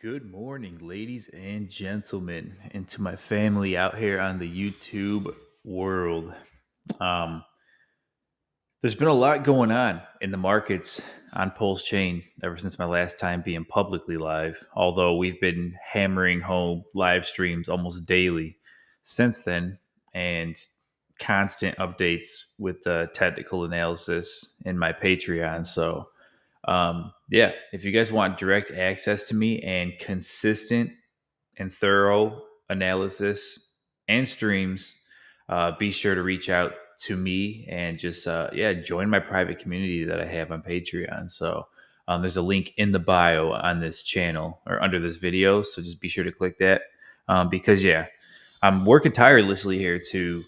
Good morning, ladies and gentlemen, and to my family out here on the YouTube world. Um, there's been a lot going on in the markets on PulseChain ever since my last time being publicly live, although we've been hammering home live streams almost daily since then and constant updates with the technical analysis in my Patreon. So, yeah, if you guys want direct access to me and consistent and thorough analysis and streams, be sure to reach out to me and just join my private community that I have on Patreon. So there's a link in the bio on this channel or under this video. So just be sure to click that because I'm working tirelessly here to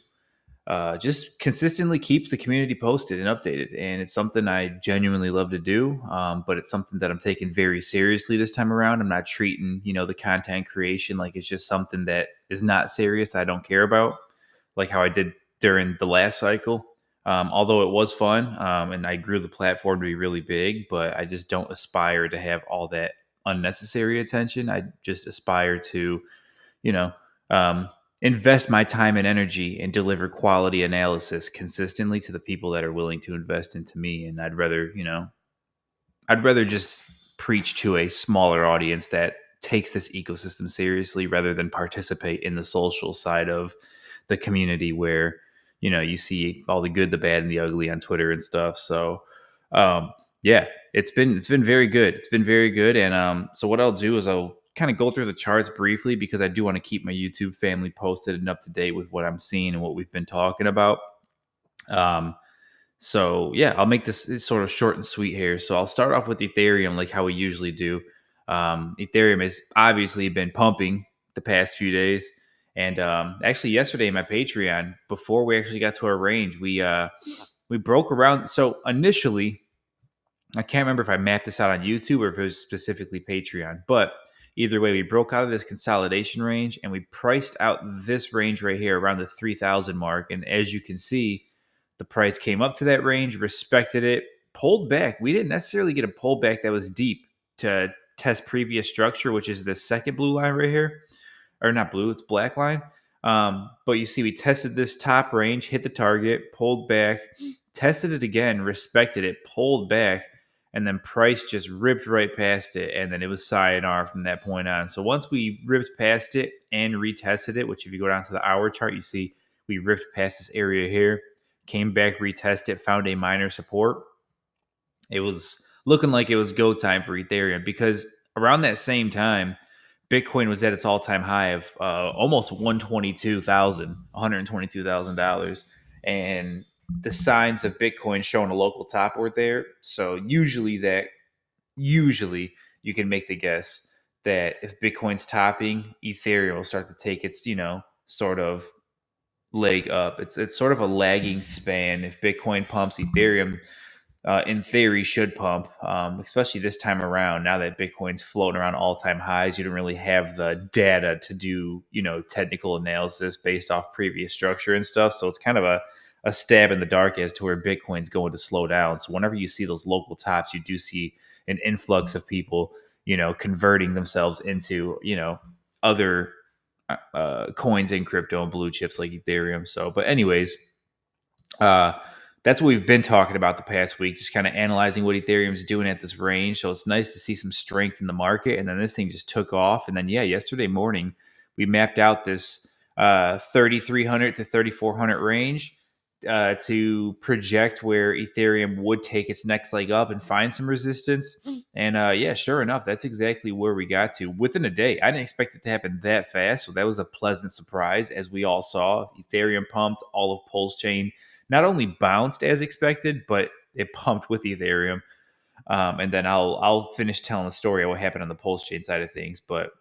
just consistently keep the community posted and updated. And it's something I genuinely love to do, but it's something that I'm taking very seriously this time around. I'm not treating, the content creation like it's just something that is not serious that I don't care about, like how I did during the last cycle. Although it was fun and I grew the platform to be really big, but I just don't aspire to have all that unnecessary attention. I just aspire to you know, um, invest my time and energy and deliver quality analysis consistently to the people that are willing to invest into me. And I'd rather just preach to a smaller audience that takes this ecosystem seriously rather than participate in the social side of the community where, you see all the good, the bad, and the ugly on Twitter and stuff. So, yeah, it's been very good. It's been very good. And so what I'll do is I'll kind of go through the charts briefly because I do want to keep my YouTube family posted and up to date with what I'm seeing and what we've been talking about. Um, so yeah, I'll make this sort of short and sweet here. So I'll start off with Ethereum, like how we usually do. Ethereum has obviously been pumping the past few days, and actually yesterday in my Patreon, before we actually got to our range, we broke around. So initially, I can't remember if I mapped this out on YouTube or if it was specifically Patreon, but either way, we broke out of this consolidation range and we priced out this range right here around the 3,000 mark. And as you can see, the price came up to that range, respected it, pulled back. We didn't necessarily get a pullback that was deep to test previous structure, which is the second blue line right here, or not blue, it's black line. But you see, we tested this top range, hit the target, pulled back, tested it again, respected it, pulled back, and then price just ripped right past it, and then it was sayonara from that point on. So once we ripped past it and retested it, which if you go down to the hour chart, you see we ripped past this area here, came back, retested it, found a minor support. It was looking like it was go time for Ethereum because around that same time, Bitcoin was at its all-time high of almost $122,000, and the signs of Bitcoin showing a local top were there. So usually you can make the guess that if Bitcoin's topping, Ethereum will start to take its sort of leg up. It's sort of a lagging span. If Bitcoin pumps, Ethereum in theory should pump, especially this time around. Now that Bitcoin's floating around all-time highs, you don't really have the data to do technical analysis based off previous structure and stuff. So it's kind of a stab in the dark as to where Bitcoin's going to slow down. So whenever you see those local tops, you do see an influx of people converting themselves into other coins in crypto and blue chips like Ethereum. So but anyways, uh that's what we've been talking about the past week, just kind of analyzing what Ethereum's doing at this range. So it's nice to see some strength in the market. And then this thing just took off. And then, yesterday morning, we mapped out this 3,300 to 3,400 range to project where Ethereum would take its next leg up and find some resistance. And sure enough, that's exactly where we got to within a day. I didn't expect it to happen that fast. So that was a pleasant surprise, as we all saw. Ethereum pumped, all of PulseChain not only bounced as expected, but it pumped with Ethereum. And then I'll finish telling the story of what happened on the PulseChain side of things. But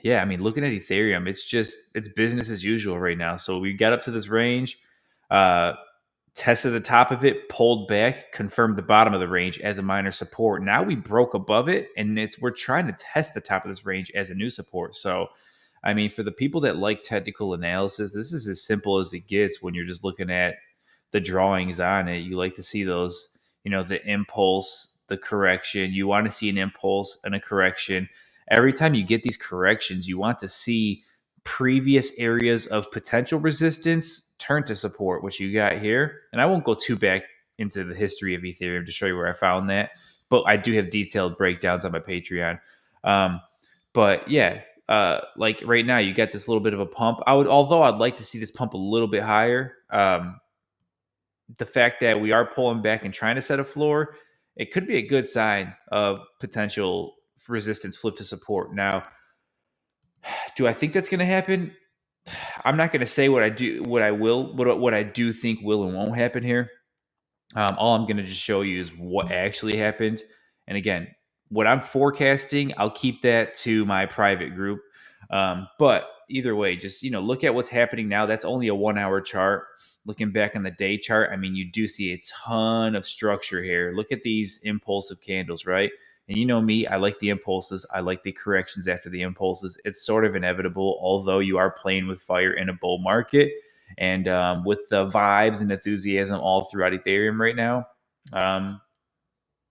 yeah, I mean, looking at Ethereum, it's business as usual right now. So we got up to this range, uh, tested the top of it, pulled back, confirmed the bottom of the range as a minor support. Now we broke above it, and we're trying to test the top of this range as a new support. So I mean, for the people that like technical analysis, this is as simple as it gets when you're just looking at the drawings on it. You like to see those, the impulse, the correction. You want to see an impulse and a correction. every time you get these corrections, you want to see previous areas of potential resistance turn to support, which you got here. And I won't go too back into the history of Ethereum to show you where I found that, but I do have detailed breakdowns on my Patreon. Um, but yeah, like right now, you got this little bit of a pump. Although I'd like to see this pump a little bit higher. The fact that we are pulling back and trying to set a floor, it could be a good sign of potential resistance flip to support. Now, do I think that's going to happen? I'm not going to say what I do think will and won't happen here. All I'm going to just show you is what actually happened. And again, what I'm forecasting, I'll keep that to my private group. But either way, just look at what's happening now. That's only a 1 hour chart. Looking back on the day chart, I mean, you do see a ton of structure here. Look at these impulsive candles, right? And you know me, I like the impulses. I like the corrections after the impulses. It's sort of inevitable, although you are playing with fire in a bull market. And with the vibes and enthusiasm all throughout Ethereum right now,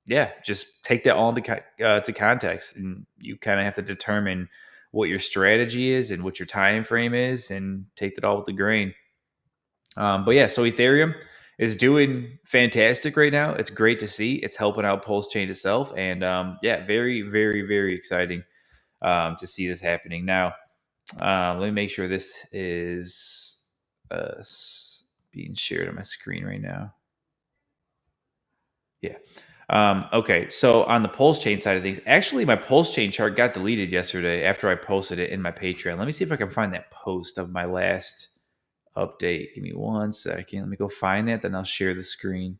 yeah, just take that all into to context, and you kind of have to determine what your strategy is and what your time frame is, and take that all with the grain. But yeah, so Ethereum is doing fantastic right now. It's great to see. It's helping out PulseChain itself, and yeah, very, very, very exciting to see this happening. Now, let me make sure this is being shared on my screen right now. Yeah. Okay. So on the PulseChain side of things, actually, my PulseChain chart got deleted yesterday after I posted it in my Patreon. Let me see if I can find that post of my last update. Give me 1 second. Let me go find that. Then I'll share the screen.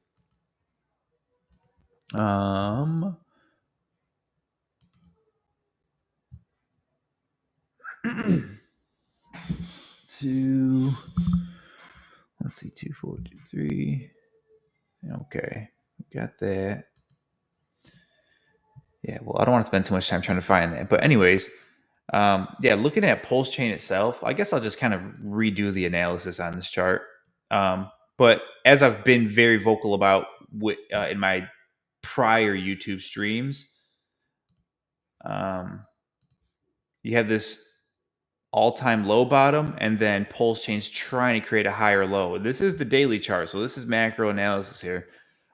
Let's see, 2423. Okay, got that. Yeah, well, I don't want to spend too much time trying to find that. But anyways, yeah, looking at PulseChain itself, I guess I'll just kind of redo the analysis on this chart. But as I've been very vocal about in my prior YouTube streams, you have this all-time low bottom, and then PulseChain's trying to create a higher low. This is the daily chart, so this is macro analysis here.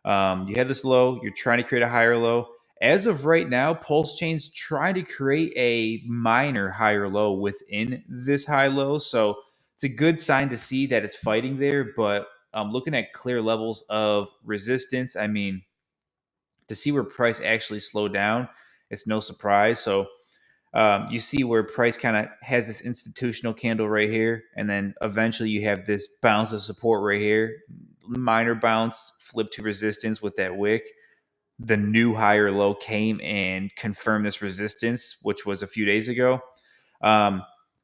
You have this low, you're trying to create a higher low. As of right now, PulseChain's trying to create a minor higher low within this high low, so it's a good sign to see that it's fighting there. But looking at clear levels of resistance, I mean, to see where price actually slowed down, it's no surprise. So you see where price kind of has this institutional candle right here, and then eventually you have this bounce of support right here, minor bounce, flip to resistance with that wick. The new higher low came and confirmed this resistance, which was a few days ago.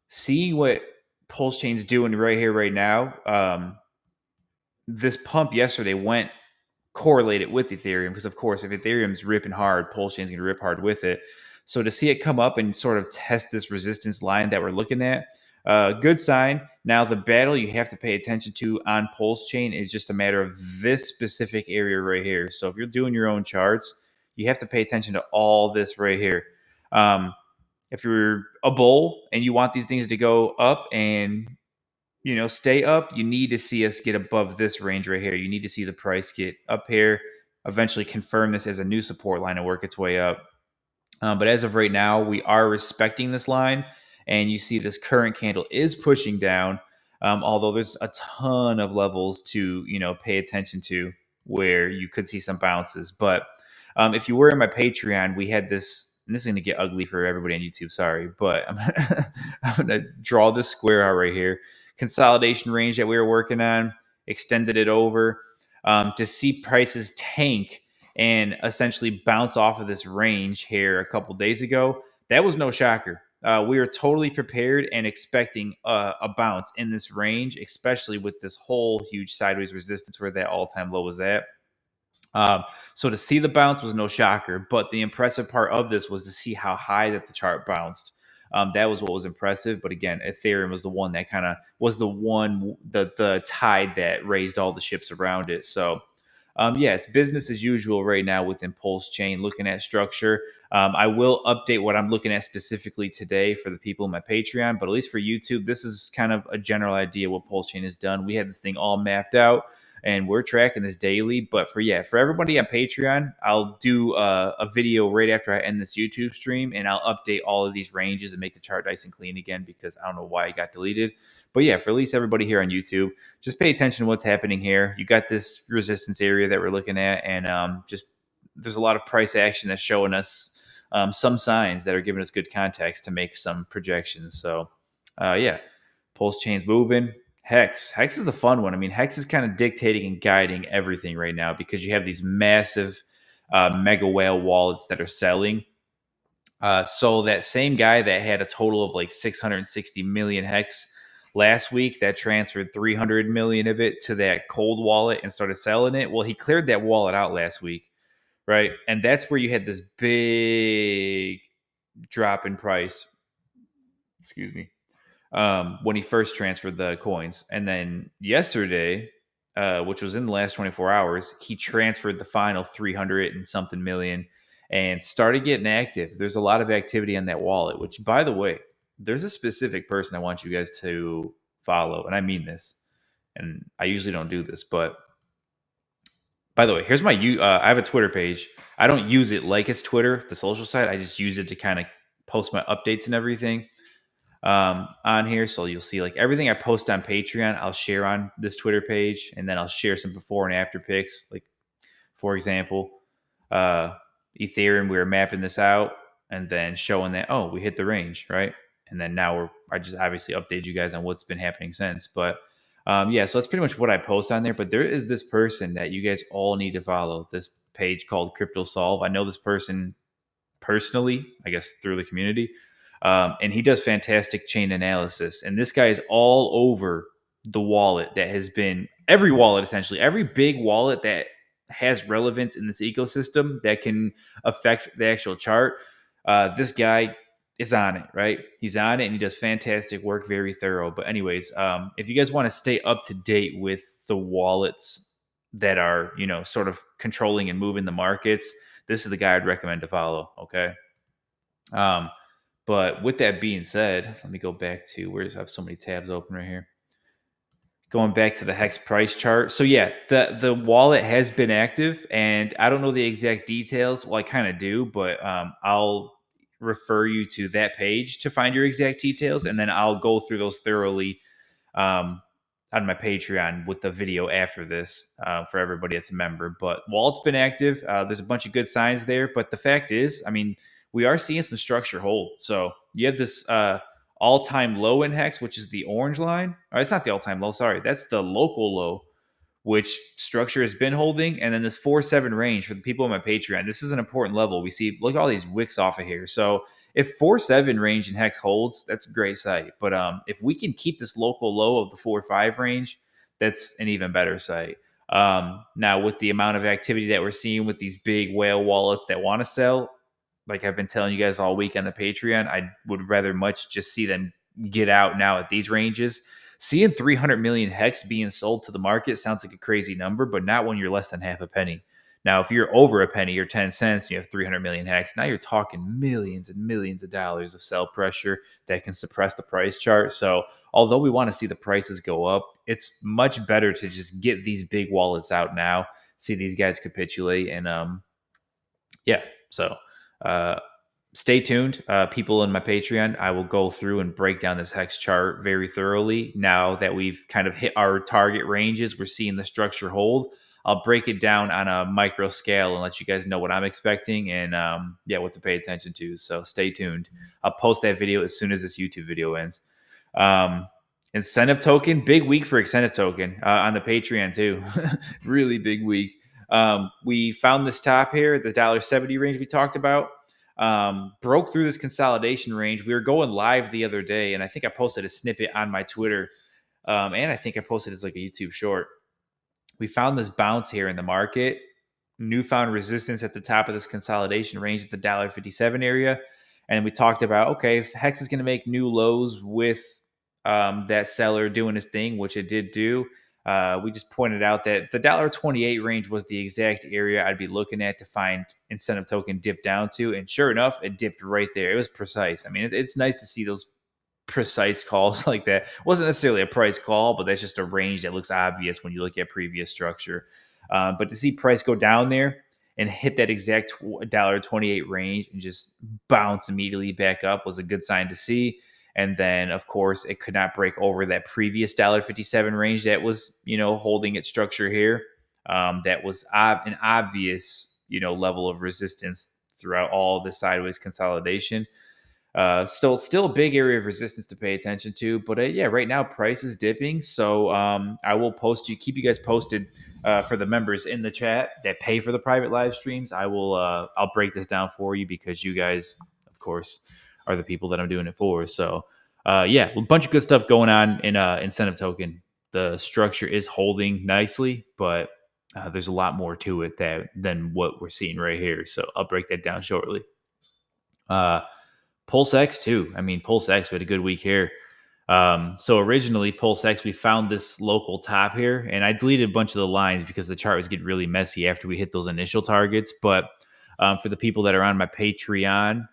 Seeing what PulseChain's doing right here, right now, this pump yesterday went correlated with Ethereum, because of course if Ethereum's ripping hard, PulseChain's going to rip hard with it. So to see it come up and sort of test this resistance line that we're looking at, good sign. Now the battle you have to pay attention to on PulseChain is just a matter of this specific area right here. So if you're doing your own charts, you have to pay attention to all this right here. If you're a bull and you want these things to go up and stay up, you need to see us get above this range right here. You need to see the price get up here, eventually confirm this as a new support line and work its way up. But as of right now, we are respecting this line, and you see this current candle is pushing down, although there's a ton of levels to pay attention to where you could see some bounces. But if you were in my Patreon, we had this, and this is going to get ugly for everybody on YouTube, sorry, but I'm going to draw this square out right here. Consolidation range that we were working on, extended it over to see prices tank and essentially bounce off of this range here a couple days ago. That was no shocker. We were totally prepared and expecting a bounce in this range, especially with this whole huge sideways resistance where that all-time low was at. So to see the bounce was no shocker, but the impressive part of this was to see how high that the chart bounced. That was what was impressive. But again, Ethereum was the one that kind of was the tide that raised all the ships around it. So yeah, it's business as usual right now within PulseChain, looking at structure. I will update what I'm looking at specifically today for the people in my Patreon, but at least for YouTube, this is kind of a general idea what PulseChain has done. We had this thing all mapped out, and we're tracking this daily. But for everybody on Patreon, I'll do a video right after I end this YouTube stream, and I'll update all of these ranges and make the chart nice and clean again because I don't know why it got deleted. But yeah, for at least everybody here on YouTube, just pay attention to what's happening here. You got this resistance area that we're looking at, and just there's a lot of price action that's showing us some signs that are giving us good context to make some projections. So, yeah, PulseChain's moving. Hex is a fun one. I mean, Hex is kind of dictating and guiding everything right now because you have these massive mega whale wallets that are selling. So that same guy that had a total of like 660 million Hex last week that transferred 300 million of it to that cold wallet and started selling it. Well, he cleared that wallet out last week, right? And that's where you had this big drop in price. Excuse me. When he first transferred the coins. And then yesterday, which was in the last 24 hours, he transferred the final 300 and something million and started getting active. There's a lot of activity on that wallet, which, by the way, there's a specific person I want you guys to follow. And I mean this. And I usually don't do this, but by the way, here's my I have a Twitter page. I don't use it like it's Twitter, the social site. I just use it to kind of post my updates and everything on here. So you'll see like everything I post on Patreon, I'll share on this Twitter page, and then I'll share some before and after pics. Like, for example, Ethereum, we were mapping this out and then showing that, oh, we hit the range, right? And then now I just obviously update you guys on what's been happening since. But yeah, so that's pretty much what I post on there. But there is this person that you guys all need to follow, this page called Crypto Solve. I know this person personally, I guess through the community. And he does fantastic chain analysis. And this guy is all over the wallet that has been every wallet, essentially, every big wallet that has relevance in this ecosystem that can affect the actual chart. This guy is on it, right? He's on it and he does fantastic work, very thorough. But, anyways, if you guys want to stay up to date with the wallets that are, sort of controlling and moving the markets, this is the guy I'd recommend to follow. Okay. But with that being said, let me go back to I have so many tabs open right here. Going back to the Hex price chart. So yeah, the wallet has been active, and I don't know the exact details. Well, I kind of do, but I'll refer you to that page to find your exact details, and then I'll go through those thoroughly on my Patreon with the video after this for everybody that's a member. But wallet's been active. There's a bunch of good signs there, but the fact is, I mean, we are seeing some structure hold. So you have this all-time low in Hex, which is the orange line. Or it's not the all-time low, sorry. That's the local low, which structure has been holding. And then this 4-7 range for the people on my Patreon. This is an important level. We see, look at all these wicks off of here. So if 4-7 range in Hex holds, that's a great sight. But if we can keep this local low of the 4-5 range, that's an even better sight. Now, with the amount of activity that we're seeing with these big whale wallets that want to sell, like I've been telling you guys all week on the Patreon, I would rather much just see them get out now at these ranges. Seeing 300 million Hex being sold to the market sounds like a crazy number, but not when you're less than half a penny. Now, if you're over a penny or 10 cents and you have 300 million Hex, now you're talking millions and millions of dollars of sell pressure that can suppress the price chart. So, although we want to see the prices go up, it's much better to just get these big wallets out now, see these guys capitulate, and yeah, so stay tuned. People in my Patreon, I will go through and break down this Hex chart very thoroughly. Now that we've kind of hit our target ranges, we're seeing the structure hold. I'll break it down on a micro scale and let you guys know what I'm expecting and yeah, what to pay attention to. So stay tuned. I'll post that video as soon as this YouTube video ends. Incentive token, big week for incentive token on the Patreon too. Really big week. We found this top here, the $1.70 range we talked about. Broke through this consolidation range. We were going live the other day, and I think I posted a snippet on my Twitter, and I think I posted it as like a YouTube short. We found this bounce here in the market, newfound resistance at the top of this consolidation range at the $1.57 area, and we talked about, okay, if Hex is going to make new lows with that seller doing his thing, which it did do. We just pointed out that the $1.28 range was the exact area I'd be looking at to find incentive token dip down to. And sure enough, it dipped right there. It was precise. I mean, it's nice to see those precise calls like that. It wasn't necessarily a price call, but that's just a range that looks obvious when you look at previous structure. But to see price go down there and hit that exact $1.28 range and just bounce immediately back up was a good sign to see. And then, of course, it could not break over that previous $1.57 range that was, holding its structure here. That was an obvious, level of resistance throughout all the sideways consolidation. Still a big area of resistance to pay attention to, but yeah, right now price is dipping. So I will keep you guys posted for the members in the chat that pay for the private live streams. I'll break this down for you because you guys, of course, are the people that I'm doing it for. So yeah, a bunch of good stuff going on in incentive token. The structure is holding nicely, but there's a lot more to it than what we're seeing right here. So I'll break that down shortly. PulseX too. I mean, PulseX, we had a good week here. So originally, PulseX, we found this local top here, and I deleted a bunch of the lines because the chart was getting really messy after we hit those initial targets. But for the people that are on my Patreon,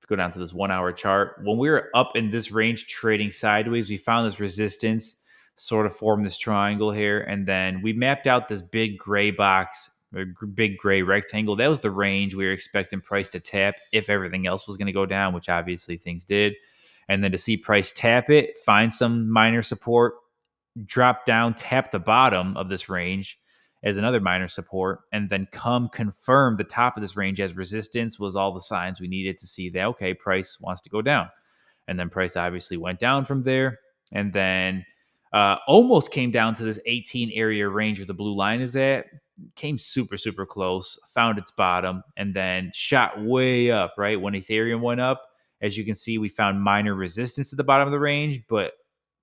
go down to this 1 hour chart. When we were up in this range trading sideways, we found this resistance sort of formed this triangle here, and then we mapped out this big gray box, a big gray rectangle. That was the range we were expecting price to tap if everything else was going to go down, which obviously things did. And then to see price tap it, find some minor support, drop down, tap the bottom of this range as another minor support, and then come confirm the top of this range as resistance was all the signs we needed to see that, okay, price wants to go down. And then price obviously went down from there, and then almost came down to this 18 area range where the blue line is at, came super, super close, found its bottom, and then shot way up, right? When Ethereum went up, as you can see, we found minor resistance at the bottom of the range, but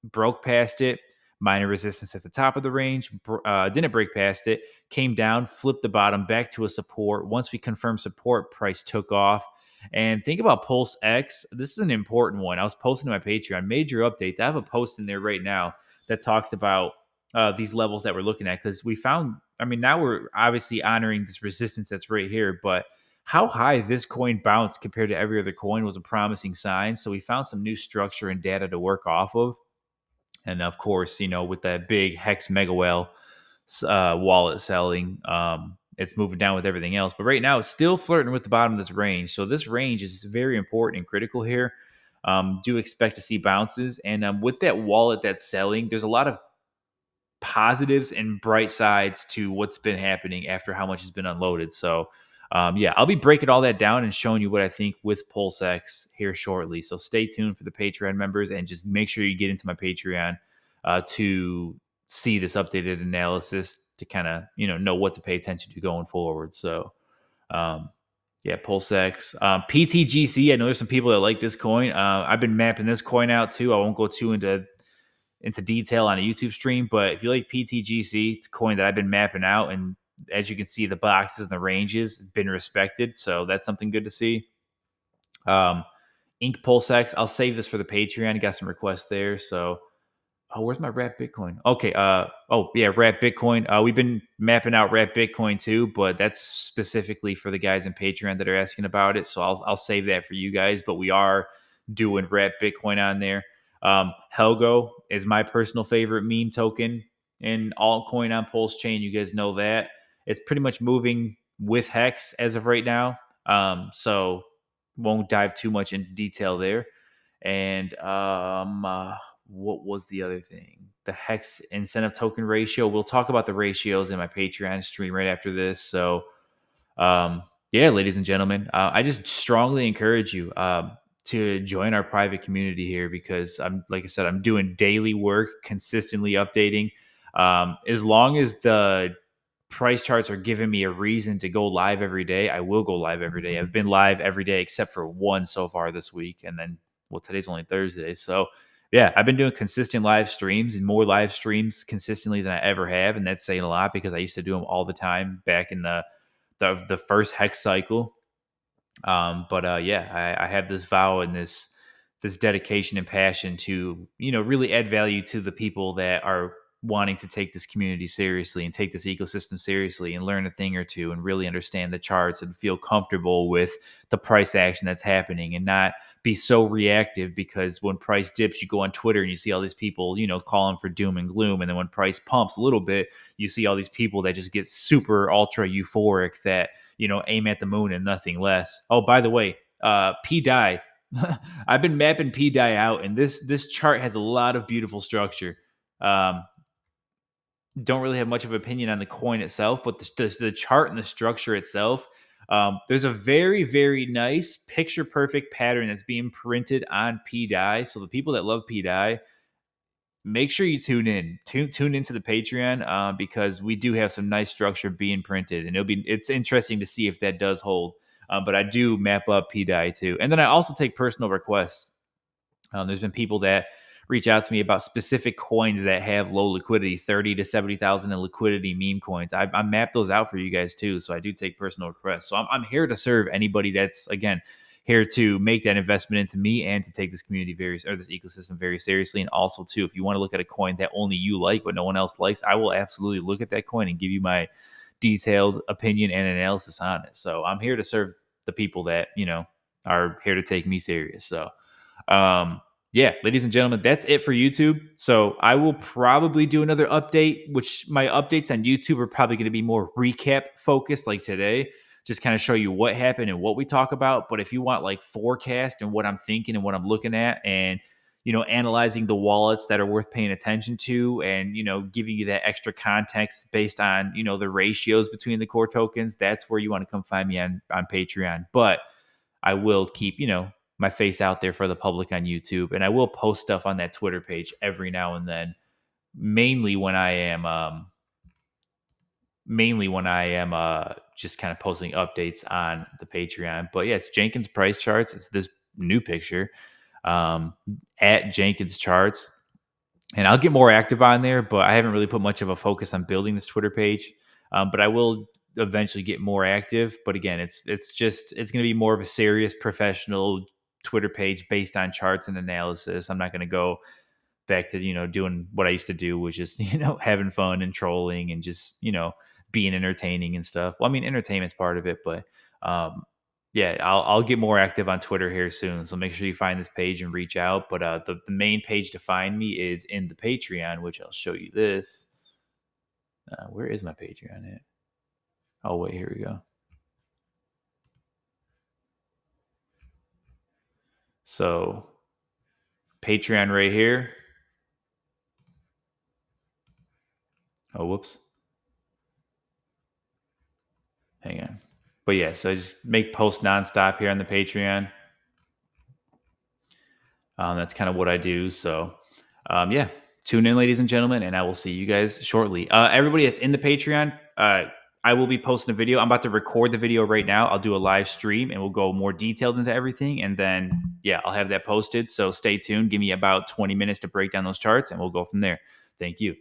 broke past it. Minor resistance at the top of the range, didn't break past it, came down, flipped the bottom back to a support. Once we confirmed support, price took off. And think about Pulse X. This is an important one. I was posting to my Patreon, major updates. I have a post in there right now that talks about these levels that we're looking at because we found, I mean, now we're obviously honoring this resistance that's right here, but how high this coin bounced compared to every other coin was a promising sign. So we found some new structure and data to work off of. And of course, with that big HEX Mega wallet selling, it's moving down with everything else. But right now, it's still flirting with the bottom of this range. So this range is very important and critical here. Do expect to see bounces. And with that wallet that's selling, there's a lot of positives and bright sides to what's been happening after how much has been unloaded. So, yeah, I'll be breaking all that down and showing you what I think with PulseX here shortly. So stay tuned for the Patreon members and just make sure you get into my Patreon to see this updated analysis to kind of, know what to pay attention to going forward. So, yeah, PulseX. PTGC, I know there's some people that like this coin. I've been mapping this coin out too. I won't go too into detail on a YouTube stream, but if you like PTGC, it's a coin that I've been mapping out, and as you can see, the boxes and the ranges have been respected, so that's something good to see. Ink PulseX, I'll save this for the Patreon. I got some requests there, so where's my Wrap Bitcoin? Okay, Wrap Bitcoin. We've been mapping out Wrap Bitcoin too, but that's specifically for the guys in Patreon that are asking about it, so I'll save that for you guys. But we are doing Wrap Bitcoin on there. Helgo is my personal favorite meme token in altcoin on PulseChain. You guys know that. It's pretty much moving with Hex as of right now. So won't dive too much into detail there. And what was the other thing? The Hex incentive token ratio. We'll talk about the ratios in my Patreon stream right after this. So yeah, ladies and gentlemen, I just strongly encourage you to join our private community here because like I said, I'm doing daily work, consistently updating. As long as the price charts are giving me a reason to go live every day, I will go live every day. I've been live every day except for one so far this week. And then, well, today's only Thursday. So yeah, I've been doing consistent live streams and more live streams consistently than I ever have. And that's saying a lot because I used to do them all the time back in the first Hex cycle. Yeah, I have this vow and this dedication and passion to really add value to the people that are wanting to take this community seriously and take this ecosystem seriously and learn a thing or two and really understand the charts and feel comfortable with the price action that's happening and not be so reactive, because when price dips, you go on Twitter and you see all these people, calling for doom and gloom. And then when price pumps a little bit, you see all these people that just get super ultra euphoric that, aim at the moon and nothing less. Oh, by the way, P die. I've been mapping P die out, and this chart has a lot of beautiful structure. Don't really have much of an opinion on the coin itself, but the chart and the structure itself, there's a very, very nice picture perfect pattern that's being printed on PDI. So the people that love PDI, make sure you tune in. Tune into the Patreon, because we do have some nice structure being printed, and it's interesting to see if that does hold. But I do map up PDI too, and then I also take personal requests. There's been people that reach out to me about specific coins that have low liquidity, 30 to 70,000 in liquidity meme coins. I map those out for you guys too. So I do take personal requests. So I'm here to serve anybody that's, again, here to make that investment into me and to take this community this ecosystem very seriously. And also too, if you want to look at a coin that only you like but no one else likes, I will absolutely look at that coin and give you my detailed opinion and analysis on it. So I'm here to serve the people that, are here to take me serious. So yeah, ladies and gentlemen, that's it for YouTube. So I will probably do another update, which my updates on YouTube are probably going to be more recap focused, like today, just kind of show you what happened and what we talk about. But if you want like forecast and what I'm thinking and what I'm looking at, and analyzing the wallets that are worth paying attention to, and giving you that extra context based on the ratios between the core tokens, that's where you want to come find me on Patreon. But I will keep my face out there for the public on YouTube, and I will post stuff on that Twitter page every now and then, mainly when I am just kind of posting updates on the Patreon. But yeah, it's Jenkins price charts. It's this new picture, at Jenkins charts, and I'll get more active on there, but I haven't really put much of a focus on building this Twitter page. But I will eventually get more active. But again, it's going to be more of a serious professional Twitter page based on charts and analysis. I'm not going to go back to doing what I used to do, which is having fun and trolling and just being entertaining and stuff. Well, I mean, entertainment's part of it, but yeah, I'll get more active on Twitter here soon. So make sure you find this page and reach out. But the main page to find me is in the Patreon, which I'll show you this. Where is my Patreon at? Oh wait, here we go. So Patreon right here. Oh, whoops. Hang on. But yeah, so I just make posts nonstop here on the Patreon. That's kind of what I do. So yeah, tune in, ladies and gentlemen, and I will see you guys shortly. Everybody that's in the Patreon, I will be posting a video. I'm about to record the video right now. I'll do a live stream and we'll go more detailed into everything. And then, yeah, I'll have that posted. So stay tuned. Give me about 20 minutes to break down those charts and we'll go from there. Thank you.